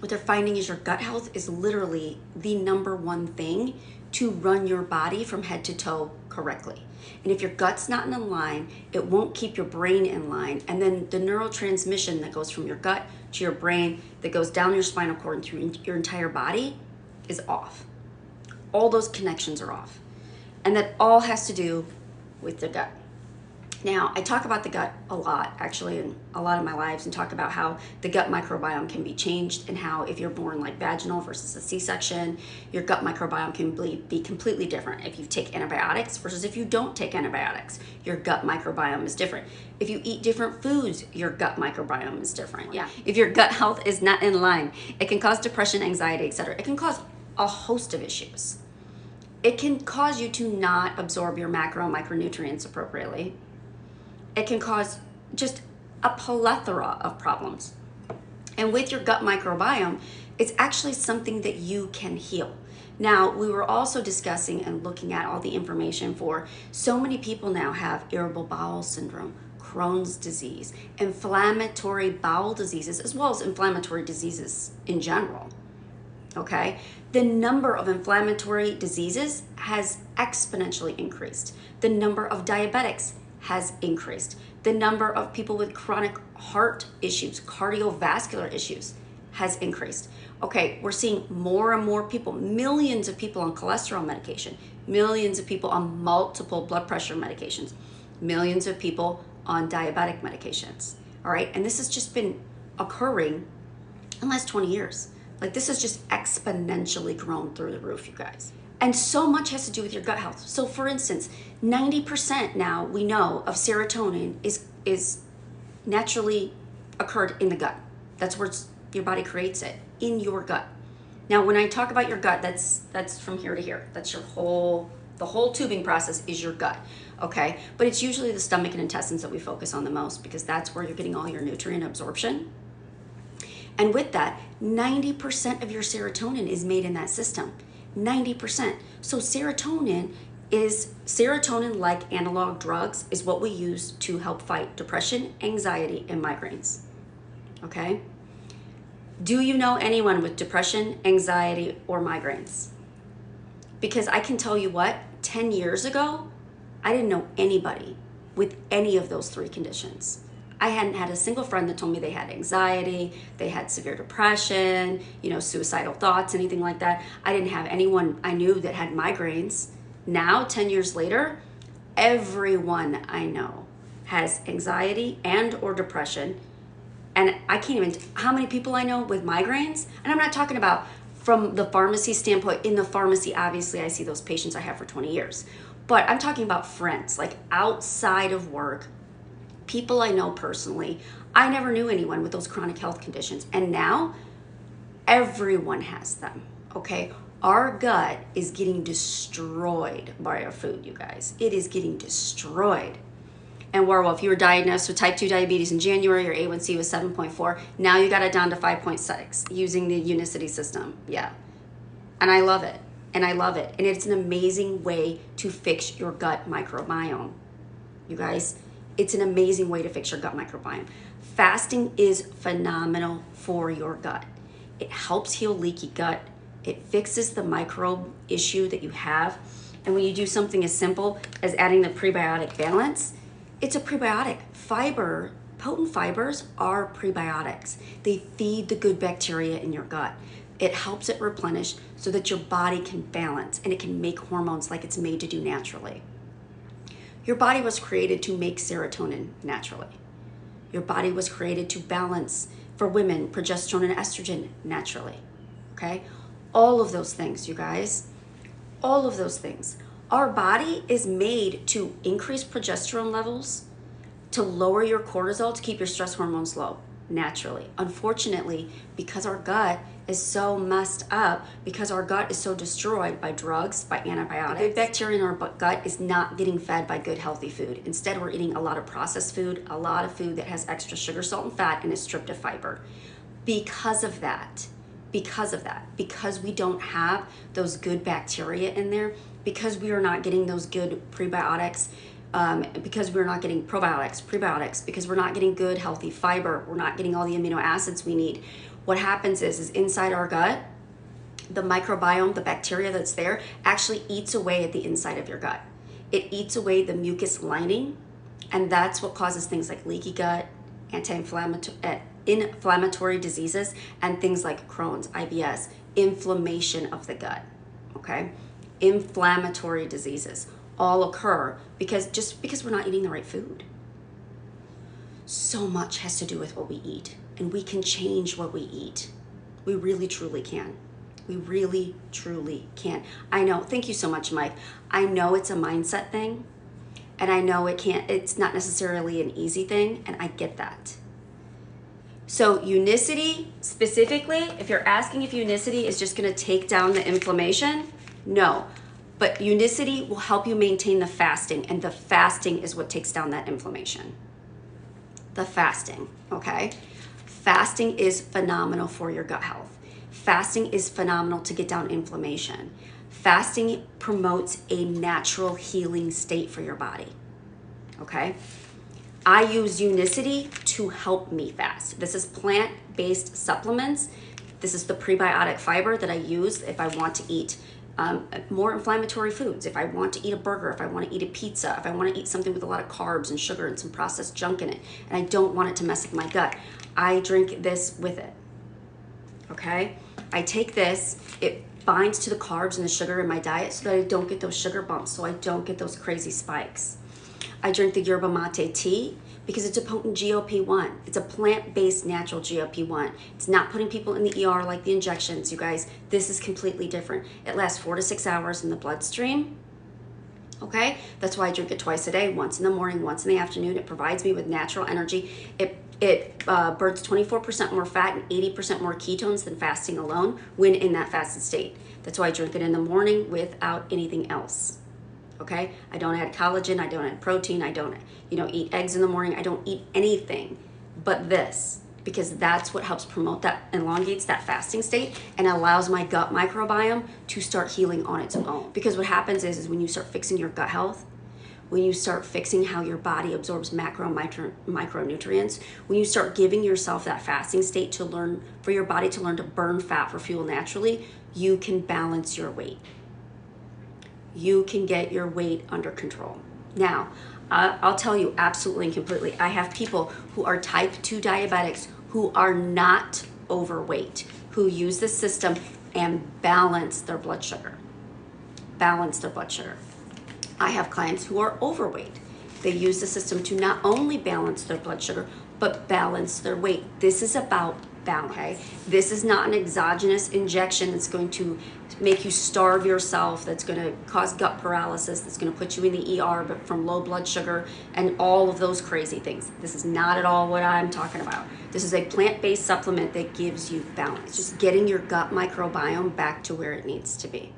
what they're finding is your gut health is literally the #1 thing to run your body from head to toe correctly. And if your gut's not in line, it won't keep your brain in line. And then the neurotransmission that goes from your gut to your brain, that goes down your spinal cord and through your entire body, is off. All those connections are off. And that all has to do with the gut. Now, I talk about the gut a lot, actually, in a lot of my lives, and talk about how the gut microbiome can be changed, and how if you're born like vaginal versus a C-section, your gut microbiome can be completely different. If you take antibiotics versus if you don't take antibiotics, your gut microbiome is different. If you eat different foods, your gut microbiome is different. Yeah. If your gut health is not in line, it can cause depression, anxiety, etc. It can cause a host of issues. It can cause you to not absorb your macro and micronutrients appropriately. It can cause just a plethora of problems. And with your gut microbiome, it's actually something that you can heal. Now, we were also discussing and looking at all the information for so many people now have irritable bowel syndrome, Crohn's disease, inflammatory bowel diseases, as well as inflammatory diseases in general. Okay? The number of inflammatory diseases has exponentially increased. The number of diabetics has increased. The number of people with chronic heart issues, cardiovascular issues, has increased. Okay, we're seeing more and more people, millions of people on cholesterol medication, millions of people on multiple blood pressure medications, millions of people on diabetic medications. All right, and this has just been occurring in the last 20 years. Like, this has just exponentially grown through the roof, you guys. And so much has to do with your gut health. So for instance, 90% now we know of serotonin is naturally occurred in the gut. That's where your body creates it, in your gut. Now, when I talk about your gut, that's from here to here. That's the whole tubing process is your gut, okay? But it's usually the stomach and intestines that we focus on the most, because that's where you're getting all your nutrient absorption. And with that, 90% of your serotonin is made in that system. 90%. So serotonin-like analog drugs is what we use to help fight depression, anxiety, and migraines. Okay? Do you know anyone with depression, anxiety, or migraines? Because I can tell you what, 10 years ago, I didn't know anybody with any of those 3 conditions. I hadn't had a single friend that told me they had anxiety, they had severe depression, suicidal thoughts, anything like that. I didn't have anyone I knew that had migraines. Now, 10 years later, everyone I know has anxiety and or depression. And I can't even, how many people I know with migraines? And I'm not talking about from the pharmacy standpoint. In the pharmacy, obviously, I see those patients I have for 20 years. But I'm talking about friends, like outside of work, people I know personally. I never knew anyone with those chronic health conditions. And now everyone has them, okay? Our gut is getting destroyed by our food, you guys. It is getting destroyed. And well, if you were diagnosed with type 2 diabetes in January, your A1C was 7.4. Now you got it down to 5.6 using the Unicity system. Yeah. And I love it. And I love it. And it's an amazing way to fix your gut microbiome, you guys. It's an amazing way to fix your gut microbiome. Fasting is phenomenal for your gut. It helps heal leaky gut. It fixes the microbe issue that you have. And when you do something as simple as adding the prebiotic balance, it's a prebiotic. Potent fibers are prebiotics. They feed the good bacteria in your gut. It helps it replenish so that your body can balance and it can make hormones like it's made to do naturally. Your body was created to make serotonin naturally. Your body was created to balance, for women, progesterone and estrogen naturally, okay? All of those things, you guys, all of those things. Our body is made to increase progesterone levels, to lower your cortisol, to keep your stress hormones low naturally. Unfortunately, because our gut is so messed up, because our gut is so destroyed by drugs, by antibiotics, the good bacteria in our gut is not getting fed by good healthy food. Instead, we're eating a lot of processed food, a lot of food that has extra sugar, salt, and fat, and is stripped of fiber. Because we don't have those good bacteria in there, because we are not getting those good prebiotics, because we're not getting probiotics, prebiotics, because we're not getting good healthy fiber, we're not getting all the amino acids we need, what happens is inside our gut, the microbiome, the bacteria that's there, actually eats away at the inside of your gut. It eats away the mucus lining, and that's what causes things like leaky gut, inflammatory diseases, and things like Crohn's, IBS, inflammation of the gut, okay? Inflammatory diseases all occur because we're not eating the right food. So much has to do with what we eat, and we can change what we eat. We really, truly can. We really, truly can. I know, thank you so much, Mike. I know it's a mindset thing, and I know it's not necessarily an easy thing, and I get that. So unicity, specifically, if you're asking if unicity is just gonna take down the inflammation, no. But unicity will help you maintain the fasting, and the fasting is what takes down that inflammation. The fasting, okay? Fasting is phenomenal for your gut health. Fasting is phenomenal to get down inflammation. Fasting promotes a natural healing state for your body, okay? I use unicity to help me fast. This is plant-based supplements. This is the prebiotic fiber that I use if I want to eat more inflammatory foods, if I want to eat a burger, if I want to eat a pizza, if I want to eat something with a lot of carbs and sugar and some processed junk in it, and I don't want it to mess with my gut, I drink this with it, okay? I take this, it binds to the carbs and the sugar in my diet so that I don't get those sugar bumps, so I don't get those crazy spikes. I drink the yerba mate tea because it's a potent GLP-1. It's a plant-based natural GLP-1. It's not putting people in the ER like the injections, you guys. This is completely different. It lasts 4 to 6 hours in the bloodstream, okay? That's why I drink it twice a day, once in the morning, once in the afternoon. It provides me with natural energy. It burns 24% more fat and 80% more ketones than fasting alone when in that fasted state. That's why I drink it in the morning without anything else. Okay, I don't add collagen, I don't add protein, I don't, eat eggs in the morning. I don't eat anything but this, because that's what helps promote that, elongates that fasting state and allows my gut microbiome to start healing on its own. Because what happens is when you start fixing your gut health, when you start fixing how your body absorbs micronutrients, when you start giving yourself that fasting state for your body to learn to burn fat for fuel naturally, you can balance your weight. You can get your weight under control. Now, I'll tell you absolutely and completely, I have people who are type 2 diabetics who are not overweight, who use this system and balance their blood sugar. Balance their blood sugar. I have clients who are overweight. They use the system to not only balance their blood sugar, but balance their weight. This is about balance, okay? This is not an exogenous injection that's going to make you starve yourself, that's going to cause gut paralysis, that's going to put you in the ER but from low blood sugar and all of those crazy things. This is not at all what I'm talking about. This is a plant-based supplement that gives you balance. Just getting your gut microbiome back to where it needs to be.